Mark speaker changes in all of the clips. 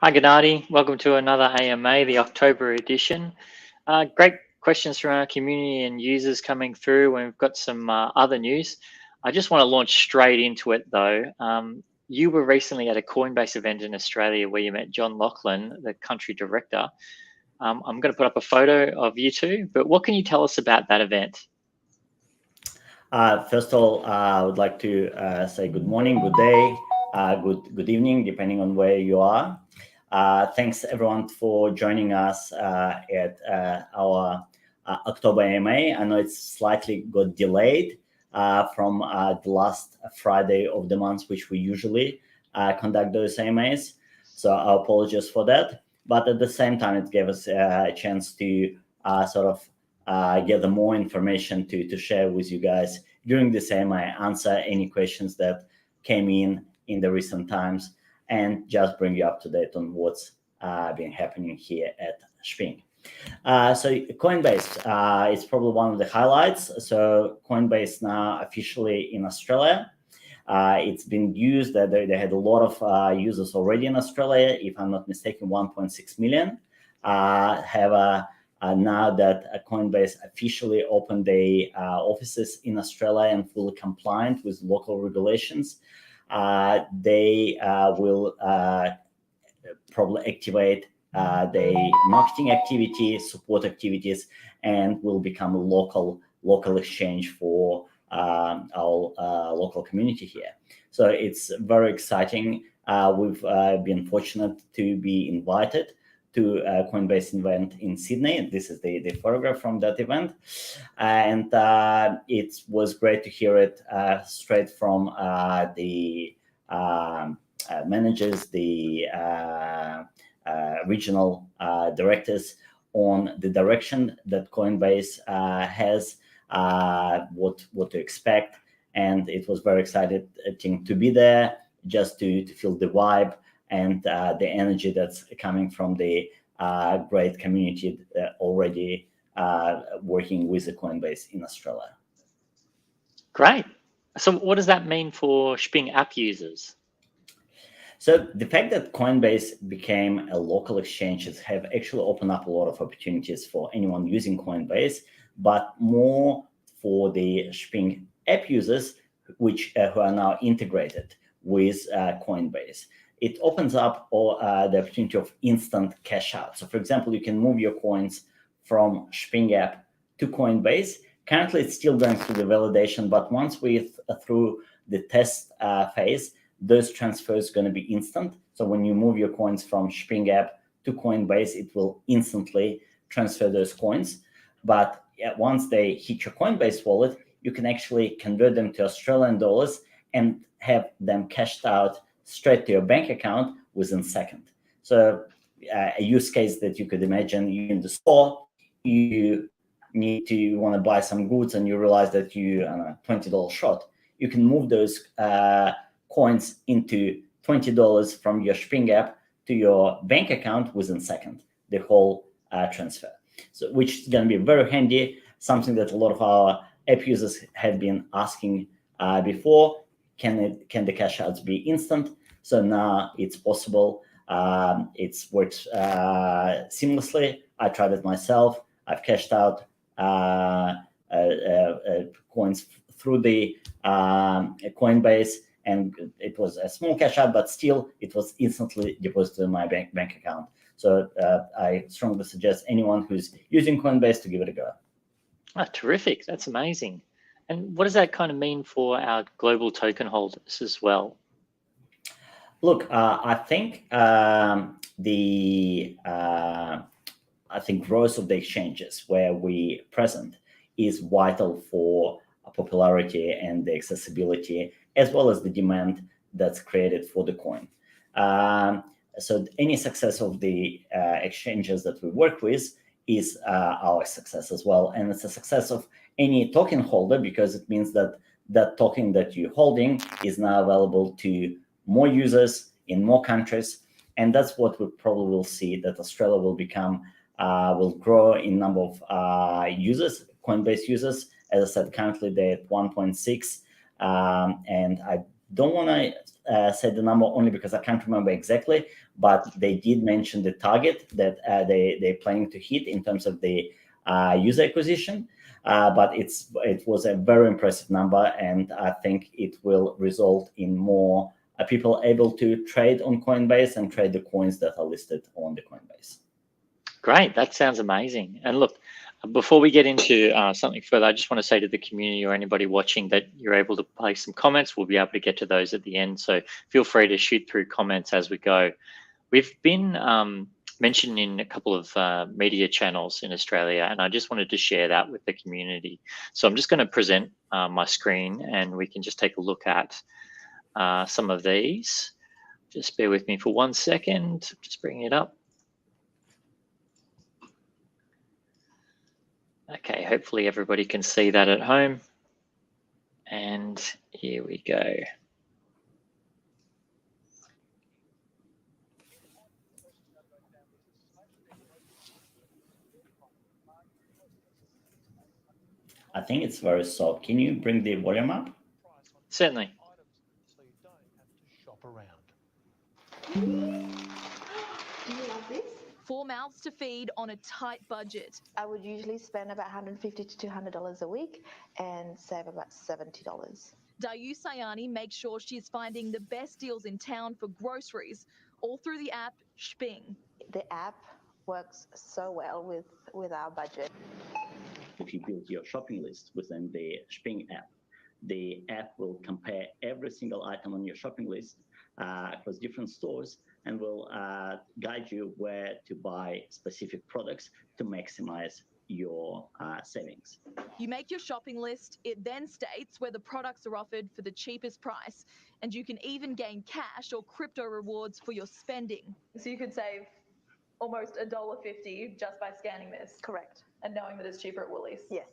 Speaker 1: Hi, Gennady. Welcome to another AMA, the October edition. Great questions from our community and users coming through, and we've got some other news. I just want to launch straight into it, though. You were recently at a Coinbase event in Australia where you met John Lachlan, the country director. I'm going to put up a photo of you two, but what can you tell us about that event?
Speaker 2: First of all, I would like to say good morning, good day, good evening, depending on where you are. Thanks everyone for joining us at our October AMA. I know it's slightly got delayed from the last Friday of the month, which we usually conduct those AMAs. So I apologize for that. But at the same time, it gave us a chance to gather more information to share with you guys during this AMA, answer any questions that came in the recent times, and just bring you up to date on what's been happening here at Shping. So Coinbase is probably one of the highlights. So Coinbase now officially in Australia. It's been used. They had a lot of users already in Australia. If I'm not mistaken, 1.6 million have now that Coinbase officially opened their offices in Australia and fully compliant with local regulations, they will probably activate the marketing activities, support activities, and will become a local exchange for our local community here. So it's very exciting. We've been fortunate to be invited to a Coinbase event in Sydney. This is the photograph from that event. And it was great to hear it straight from the managers, the regional directors on the direction that Coinbase has, what to expect. And it was very exciting to be there, just to feel the vibe and the energy that's coming from the great community already working with the Coinbase in Australia.
Speaker 1: Great. So what does that mean for Shping app users?
Speaker 2: So the fact that Coinbase became a local exchange have actually opened up a lot of opportunities for anyone using Coinbase, but more for the Shping app users, which who are now integrated with Coinbase. It opens up the opportunity of instant cash out. So for example, you can move your coins from Shping app to Coinbase. Currently, it's still going through the validation, but once we're through the test phase, those transfers are going to be instant. So when you move your coins from Shping app to Coinbase, it will instantly transfer those coins. But once they hit your Coinbase wallet, you can actually convert them to Australian dollars and have them cashed out straight to your bank account within a second. So a use case that you could imagine, you're in the store, you want to buy some goods and you realize that you are $20 short. You can move those coins into $20 from your Shping app to your bank account within a second, the whole transfer. So which is going to be very handy, something that a lot of our app users have been asking before. Can the cash outs be instant? So now it's possible. It works seamlessly. I tried it myself. I've cashed out coins through the Coinbase, and it was a small cash out, but still it was instantly deposited in my bank account. So I strongly suggest anyone who's using Coinbase to give it a go.
Speaker 1: Oh, terrific. That's amazing. And what does that kind of mean for our global token holders as well?
Speaker 2: Look, I think I think growth of the exchanges where we present is vital for popularity and the accessibility, as well as the demand that's created for the coin. So any success of the exchanges that we work with is our success as well. And it's a success of any token holder, because it means that that token that you're holding is now available to more users in more countries. And that's what we probably will see, that Australia will become, will grow in number of users, Coinbase users. As I said, currently they're at 1.6. And I don't want to say the number only because I can't remember exactly, but they did mention the target that they're planning to hit in terms of the user acquisition. But it was a very impressive number, and I think it will result in more people able to trade on Coinbase and trade the coins that are listed on the Coinbase.
Speaker 1: Great, that sounds amazing. And look, before we get into something further, I just want to say to the community or anybody watching that you're able to place some comments. We'll be able to get to those at the end. So feel free to shoot through comments as we go. We've been mentioned in a couple of media channels in Australia, and I just wanted to share that with the community. So I'm just going to present my screen, and we can just take a look at some of these. Just bear with me for 1 second. Just bringing it up. Okay, hopefully everybody can see that at home. And here we go.
Speaker 2: I think it's very soft. Can you bring the volume up?
Speaker 1: Certainly.
Speaker 3: So you don't have to shop around.
Speaker 4: Do you love this?
Speaker 5: 4 mouths to feed on a tight budget.
Speaker 4: I would usually spend about $150 to $200 a week and save about $70.
Speaker 5: Dayu Sayani makes sure she's finding the best deals in town for groceries, all through the app Shping.
Speaker 4: The app works so well with our budget.
Speaker 2: If you build your shopping list within the Shping app, the app will compare every single item on your shopping list across different stores and will guide you where to buy specific products to maximize your savings.
Speaker 5: You make your shopping list, it then states where the products are offered for the cheapest price, and you can even gain cash or crypto rewards for your spending.
Speaker 6: So you could save almost $1.50 just by scanning this.
Speaker 4: Correct.
Speaker 6: And knowing that it's cheaper at Woolies.
Speaker 4: Yes.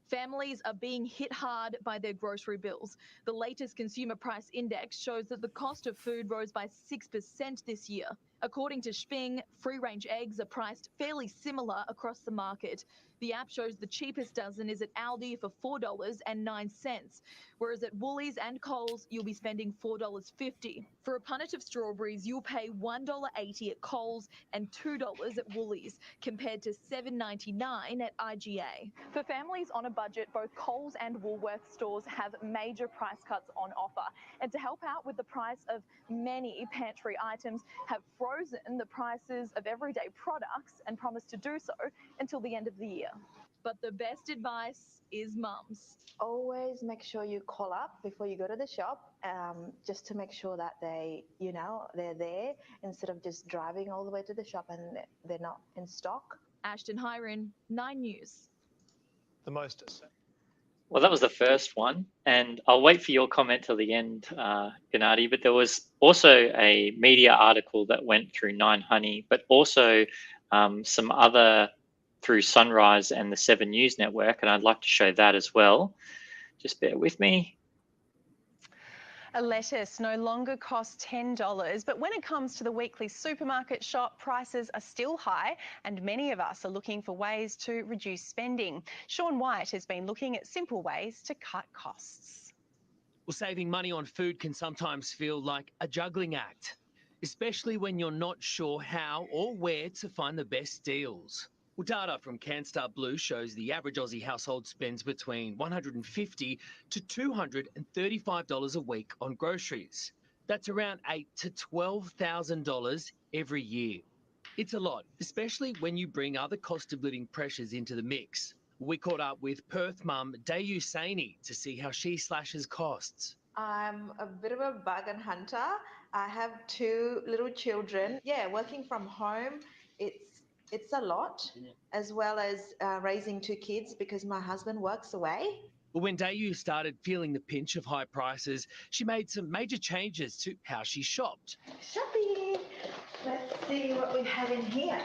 Speaker 5: Families are being hit hard by their grocery bills. The latest consumer price index shows that the cost of food rose by 6% this year. According to Shping, free-range eggs are priced fairly similar across the market. The app shows the cheapest dozen is at Aldi for $4.09, whereas at Woolies and Coles, you'll be spending $4.50. For a punnet of strawberries, you'll pay $1.80 at Coles and $2 at Woolies, compared to $7.99 at IGA.
Speaker 6: For families on a budget, both Coles and Woolworths stores have major price cuts on offer. And to help out with the price of many pantry items, have frozen the prices of everyday products and promised to do so until the end of the year.
Speaker 5: But the best advice is mums.
Speaker 4: Always make sure you call up before you go to the shop, just to make sure that they're there instead of just driving all the way to the shop and they're not in stock.
Speaker 5: Ashton Hiron, 9 News.
Speaker 3: The most.
Speaker 1: Well, that was the first one, and I'll wait for your comment till the end, Gennady, but there was also a media article that went through 9Honey, but also some other through Sunrise and the 7 News Network, and I'd like to show that as well. Just bear with me.
Speaker 7: A lettuce no longer costs $10, but when it comes to the weekly supermarket shop, prices are still high and many of us are looking for ways to reduce spending. Sean White has been looking at simple ways to cut costs.
Speaker 8: Well, saving money on food can sometimes feel like a juggling act, especially when you're not sure how or where to find the best deals. Well, data from CanStar Blue shows the average Aussie household spends between $150 to $235 a week on groceries. That's around $8,000 to $12,000 every year. It's a lot, especially when you bring other cost of living pressures into the mix. We caught up with Perth mum Dayu Sayani to see how she slashes costs.
Speaker 9: I'm a bit of a bargain hunter. I have 2 little children. Yeah, working from home, it's a lot, as well as raising 2 kids because my husband works away.
Speaker 8: But when Dayu started feeling the pinch of high prices, she made some major changes to how she shopped.
Speaker 9: Shopping! Let's see what we have in here.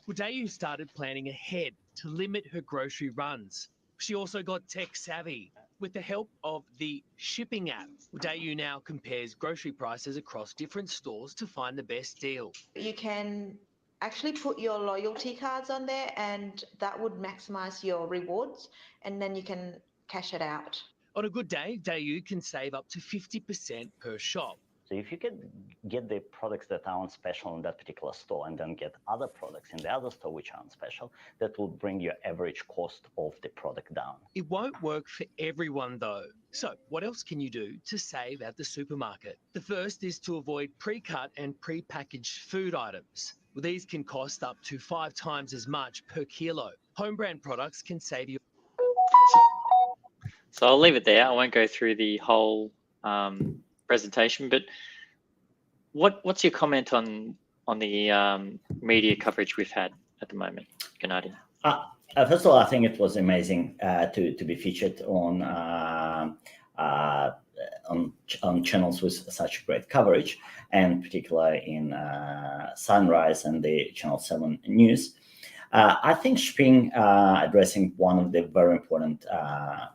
Speaker 8: Well, Dayu started planning ahead to limit her grocery runs. She also got tech savvy. With the help of the Shping app, Dayu now compares grocery prices across different stores to find the best deal.
Speaker 9: You can actually put your loyalty cards on there and that would maximize your rewards, and then you can cash it out.
Speaker 8: On a good day, you can save up to 50% per shop.
Speaker 2: So if you can get the products that are on special in that particular store and then get other products in the other store which are on special, that will bring your average cost of the product down.
Speaker 8: It won't work for everyone though. So what else can you do to save at the supermarket? The first is to avoid pre-cut and pre-packaged food items. Well, these can cost up to 5 times as much per kilo. Home brand products can save you.
Speaker 1: So I'll leave it there. I won't go through the whole presentation, but what's your comment on the media coverage we've had at the moment, Gennady?
Speaker 2: First of all, I think it was amazing to be featured on channels with such great coverage, and particularly in Sunrise and the Channel 7 News. I think Shping addressing one of the very important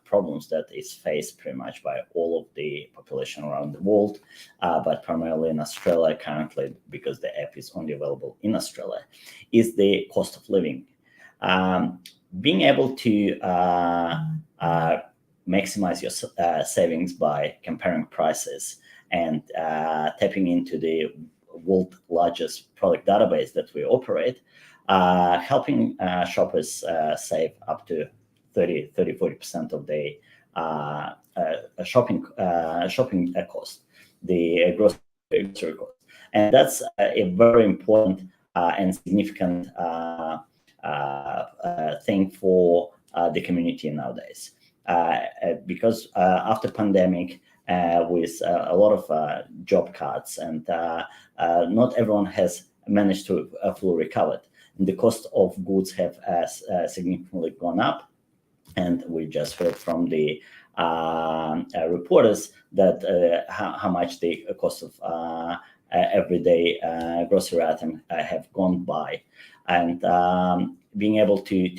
Speaker 2: problems that is faced pretty much by all of the population around the world, but primarily in Australia currently, because the app is only available in Australia, is the cost of living. Being able to maximize your savings by comparing prices and tapping into the world's largest product database that we operate, helping shoppers save up to 30-40% of the shopping cost, the grocery cost. And that's a very important and significant thing for the community nowadays. Because after pandemic, with a lot of job cuts, and not everyone has managed to fully recover. The cost of goods have significantly gone up, and we just heard from the reporters that how much the cost of everyday grocery item have gone by, and being able to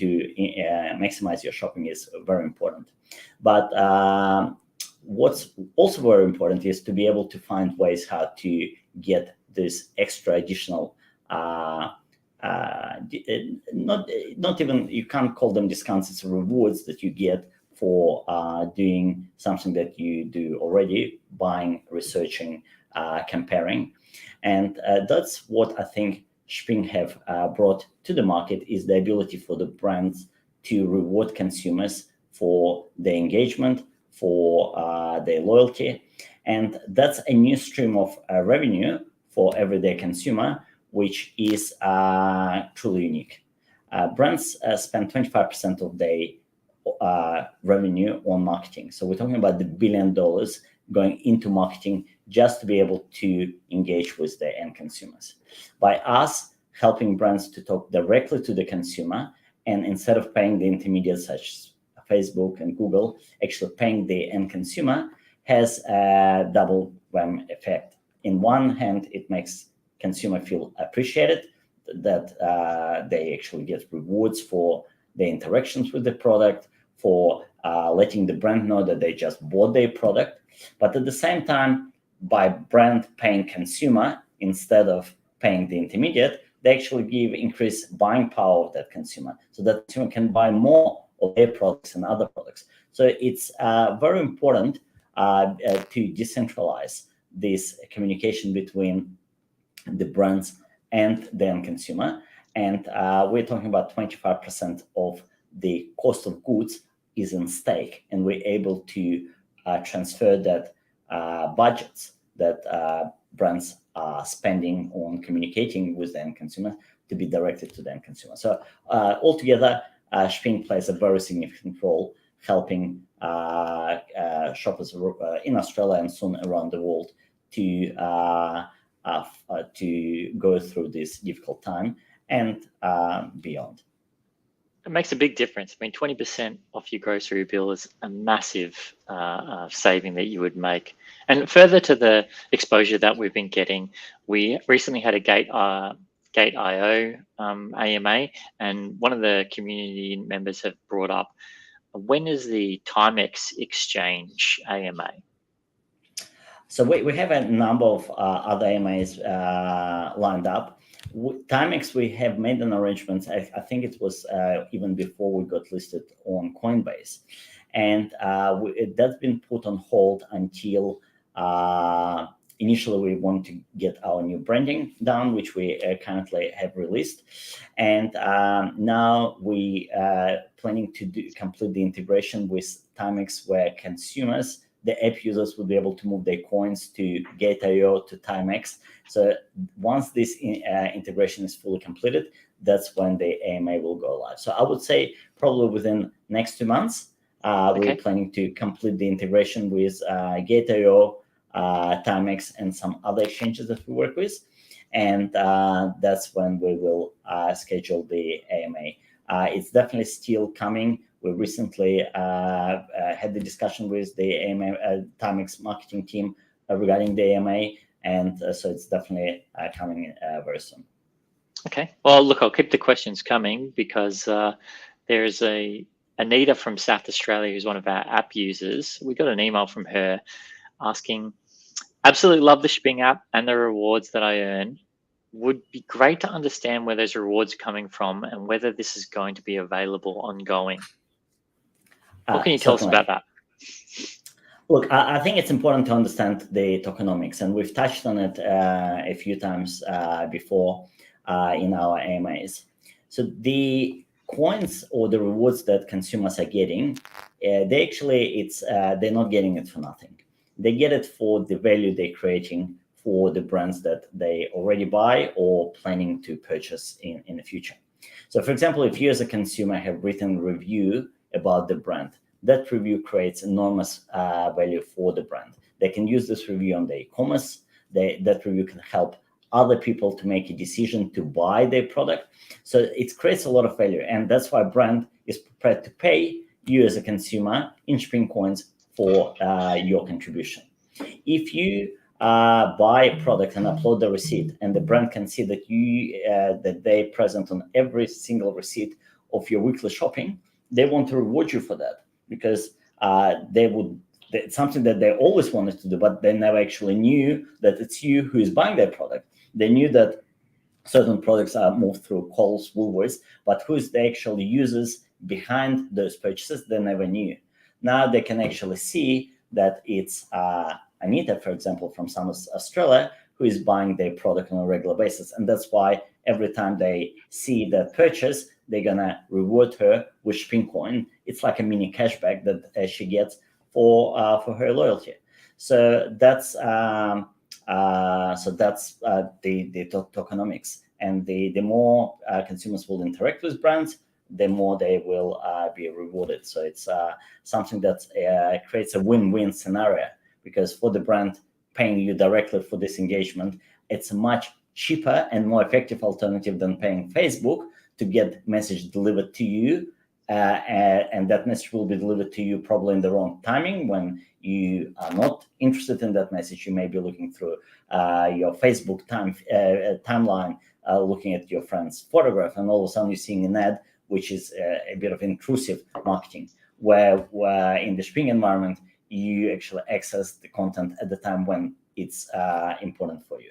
Speaker 2: maximize your shopping is very important. But what's also very important is to be able to find ways how to get this extra additional not even, you can't call them discounts, it's rewards that you get for doing something that you do already, buying, researching, comparing. And that's what I think Shping have brought to the market, is the ability for the brands to reward consumers for their engagement, for their loyalty. And that's a new stream of revenue for everyday consumer, which is truly unique. Brands spend 25% of their revenue on marketing. So we're talking about the $1 billion going into marketing just to be able to engage with their end consumers. By us helping brands to talk directly to the consumer, and instead of paying the intermediates such as Facebook and Google, actually paying the end consumer, has a double whammy effect. In one hand, it makes consumer feel appreciated, that they actually get rewards for their interactions with the product, for letting the brand know that they just bought their product. But at the same time, by brand paying consumer instead of paying the intermediate, they actually give increased buying power of that consumer, so that consumer can buy more of their products and other products. So it's very important to decentralize this communication between the brands and the end consumer. And we're talking about 25% of the cost of goods is in stake, and we're able to transfer that budgets that brands are spending on communicating with the end consumer to be directed to the end consumer. So altogether, Shping plays a very significant role helping shoppers in Australia and soon around the world to go through this difficult time and beyond.
Speaker 1: It makes a big difference. I mean, 20% off your grocery bill is a massive saving that you would make. And further to the exposure that we've been getting, we recently had a Gate.io AMA, and one of the community members have brought up, when is the Timex exchange AMA?
Speaker 2: So we have a number of other AMAs lined up. Timex, we have made an arrangement. I think it was even before we got listed on Coinbase. and that's been put on hold until initially we want to get our new branding done, which we currently have released, and now we planning to complete the integration with Timex, where consumers, the app users, will be able to move their coins to Gate.io to Timex. So once this integration is fully completed, that's when the AMA will go live. So I would say probably within next 2 months, we're planning to complete the integration with Gate.io, Timex, and some other exchanges that we work with. And that's when we will schedule the AMA. It's definitely still coming. We recently had the discussion with the AMA, Timex marketing team regarding the AMA, and so it's definitely coming very soon.
Speaker 1: Okay. Well, look, I'll keep the questions coming because there's Anita from South Australia who's one of our app users. We got an email from her asking, absolutely love the Shping app and the rewards that I earn. Would be great to understand where those rewards are coming from and whether this is going to be available ongoing. What can you tell us about that?
Speaker 2: Look, I think it's important to understand the tokenomics, and we've touched on it a few times before in our AMAs. So the coins or the rewards that consumers are getting, they actually, they're not getting it for nothing. They get it for the value they're creating for the brands that they already buy or planning to purchase in the future. So for example, if you as a consumer have written a review about the brand, that review creates enormous value for the brand. They can use this review on their e-commerce. That review can help other people to make a decision to buy their product. So it creates a lot of value, and that's why a brand is prepared to pay you as a consumer in Shping coins for your contribution. If you buy a product and upload the receipt, and the brand can see that that they're present on every single receipt of your weekly shopping, they want to reward you for that, because it's something that they always wanted to do, but they never actually knew that it's you who is buying their product. They knew that certain products are moved through Coles, Woolworths, but who's the actual users behind those purchases, they never knew. Now they can actually see that it's Anita, for example, from South Australia, who is buying their product on a regular basis. And that's why every time they see that purchase, they're going to reward her with Shping Coin. It's like a mini cashback that she gets for her loyalty. So that's the tokenomics. And the more consumers will interact with brands, the more they will be rewarded. So it's something that creates a win-win scenario, because for the brand paying you directly for this engagement, it's a much cheaper and more effective alternative than paying Facebook to get message delivered to you. And that message will be delivered to you probably in the wrong timing when you are not interested in that message. You may be looking through your Facebook timeline, looking at your friend's photograph, and all of a sudden you're seeing an ad, which is a bit of intrusive marketing, where in the Shping environment, you actually access the content at the time when it's important for you.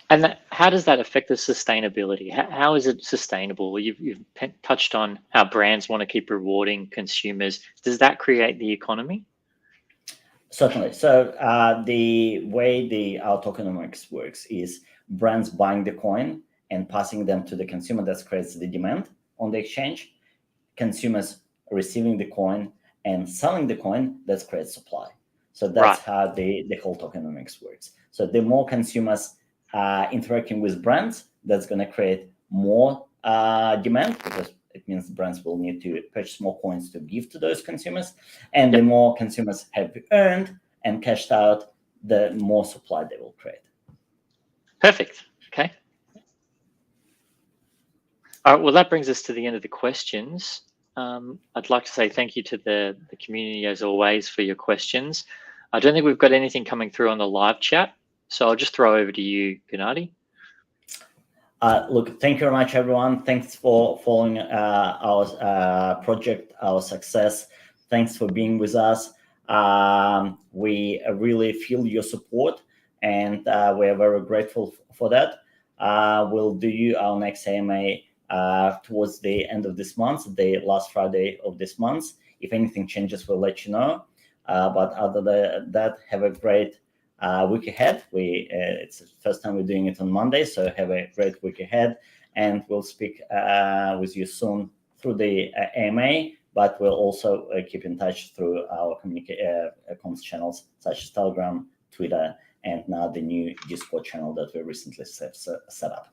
Speaker 1: And how does that affect the sustainability? How is it sustainable? You've touched on how brands want to keep rewarding consumers. Does that create the economy?
Speaker 2: Certainly. So the way our tokenomics works is brands buying the coin and passing them to the consumer. That creates the demand on the exchange. Consumers receiving the coin and selling the coin, that creates supply. So that's how the whole tokenomics works. So the more consumers interacting with brands, that's going to create more demand, because it means brands will need to purchase more coins to give to those consumers. And the more consumers have earned and cashed out, the more supply they will create.
Speaker 1: Perfect. Okay. All right. Well, that brings us to the end of the questions. I'd like to say thank you to the community, as always, for your questions. I don't think we've got anything coming through on the live chat, so I'll just throw over to you, Gennady.
Speaker 2: Look, thank you very much, everyone. Thanks for following our project, our success. Thanks for being with us. We really feel your support, and we are very grateful for that. We'll do our next AMA towards the end of this month, the last Friday of this month. If anything changes, we'll let you know. But other than that, have a great week ahead. It's the first time we're doing it on Monday, so have a great week ahead, and we'll speak with you soon through the AMA, but we'll also keep in touch through our comms channels such as Telegram, Twitter, and now the new Discord channel that we recently set up.